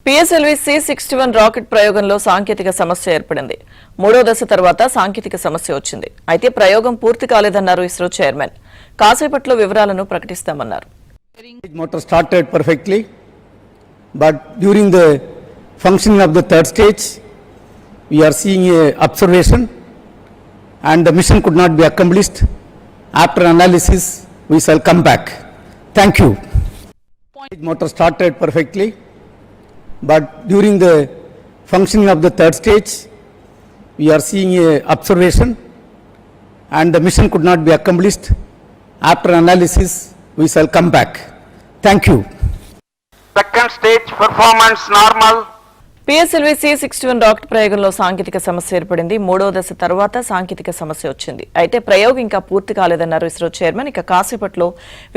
PSLV C61 rocket ప్రయోగంలో సాంకేతిక సమస్య ఏర్పడింది. మూడో దశ తర్వాత సాంకేతిక సమస్య వచ్చింది. అయితే ప్రయోగం పూర్తి కాలేదన్నారు ఇస్రో చైర్మన్. కాసేపట్లో వివరాలను ప్రకటిస్తామన్నారు. Motor started perfectly, but during the functioning of the third stage, we are seeing a observation, and the mission could not be accomplished. After analysis, we shall come back. Thank you. Motor started perfectly, but during the functioning of the third stage, we are seeing a observation, and the mission could not be accomplished. After analysis, we shall come back. Thank you. Second stage performance normal. PSLV C61 rocket ప్రయోగంలో సాంకేతిక సమస్య ఏర్పడింది. మూడో దశ తర్వాత సాంకేతిక సమస్య వచ్చింది. అయితే ప్రయోగం ఇంకా పూర్తి కాలేదన్నారు ఇస్రో చైర్మన్. ఇక కాసేపట్లో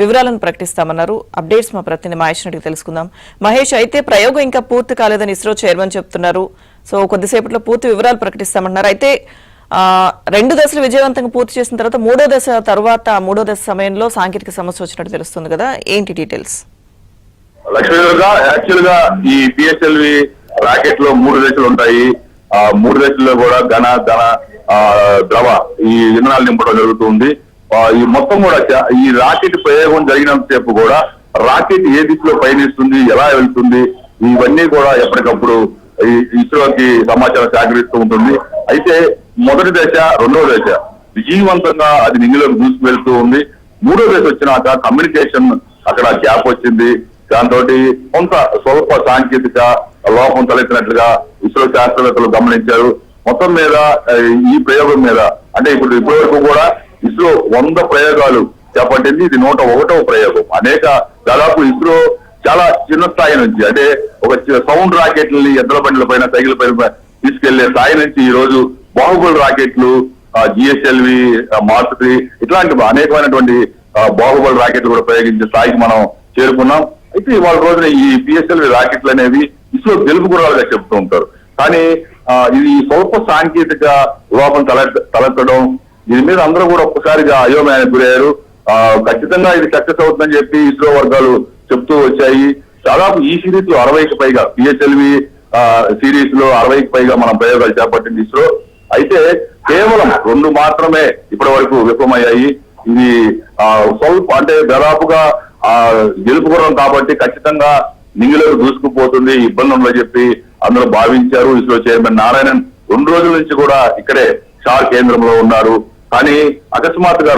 వివరాలను ప్రకటిస్తామన్నారు. అప్డేట్స్ మా ప్రతినిధి మహేష్ రెడ్డికి తెలుసుకుందాం. మహేష్, అయితే ప్రయోగం ఇంకా పూర్తి కాలేదని ఇస్రో చైర్మన్ చెప్తున్నారు. సో కొద్దిసేపట్లో పూర్తి వివరాలు ప్రకటిస్తామంటున్నారు. అయితే రెండు దశలు విజయవంతంగా పూర్తి చేసిన తర్వాత మూడో దశ సమయంలో సాంకేతిక సమస్య వచ్చినట్టు తెలుస్తుంది కదా, ఏంటి డీటెయిల్స్? లక్ష్మీగా యాక్చువల్ గా ఈ పిఎస్ఎల్వి రాకెట్ లో 3 దశలు ఉంటాయి. 3 దశల్లో కూడా ఘన ద్రవ ఈ ఇంధనాలు నింపడం జరుగుతుంది. ఈ మొత్తం కూడా ఈ రాకెట్ ప్రయోగం జరిగినంత సేపు కూడా రాకెట్ ఏ దిశలో పయనిస్తుంది, ఎలా వెళ్తుంది, ఇవన్నీ కూడా ఎప్పటికప్పుడు ఇస్రోకి సమాచారం సేకరిస్తూ ఉంటుంది. అయితే మొదటి దశ, రెండో దశ విజయవంతంగా అది నింగిలోకి దూసుకువెళ్తూ ఉంది. మూడో దశ వచ్చినాక కమ్యూనికేషన్ అక్కడ గ్యాప్ వచ్చింది. దాంతో కొంత స్వల్ప సాంకేతిక లోపం తలెత్తినట్లుగా ఇస్రో శాస్త్రవేత్తలు గమనించారు. మొత్తం మీద ఈ ప్రయోగం మీద అంటే ఇప్పటి వరకు కూడా ఇస్రో 100 ప్రయోగాలు చేపట్టింది. ఇది 101వ ప్రయోగం. దాదాపు ఇస్రో చాలా చిన్న స్థాయి నుంచి అంటే ఒక సౌండ్ రాకెట్లని ఎద్దుల బండ్ల పైన, సైకిల్ పైన తీసుకెళ్లే స్థాయి నుంచి ఈ రోజు బాహుబలి రాకెట్లు, జిఎస్ఎల్వి, మార్క్ 3 ఇట్లాంటి అనేకమైనటువంటి బాహుబలి రాకెట్లు కూడా ప్రయోగించే స్థాయికి మనం చేరుకున్నాం. అయితే ఇవాళ రోజున ఈ పిఎస్ఎల్వి రాకెట్లు అనేవి ఇస్రో గెలుపు గుర్రాలుగా చెప్తూ ఉంటారు. కానీ ఇది స్వల్ప సాంకేతిక లోపం తలెత్తడం, దీని మీద అందరూ కూడా ఒక్కసారిగా అయోమయానికి గురయ్యారు. ఖచ్చితంగా ఇది సక్సెస్ అవుతుందని చెప్పి ఇస్రో వర్గాలు చెప్తూ వచ్చాయి. దాదాపు ఈ సిరీస్ లో 60కి పైగా పిఎస్ఎల్వి సిరీస్ లో 60కి పైగా మనం ప్రయోగాలు చేపట్టింది ఇస్రో. అయితే కేవలం 2 మాత్రమే ఇప్పటి వరకు విఫలమయ్యాయి. ఇది స్వల్ప అంటే దాదాపుగా గెలుపుకోవడం కాబట్టి ఖచ్చితంగా నింగిలోకి దూసుకుపోతుంది, ఇబ్బంది ఉండదని చెప్పి అందరూ భావించారు. ఇస్రో చైర్మన్ నారాయణన్ 2 రోజుల నుంచి కూడా ఇక్కడే షార్ కేంద్రంలో ఉన్నారు. కానీ అకస్మాత్తుగా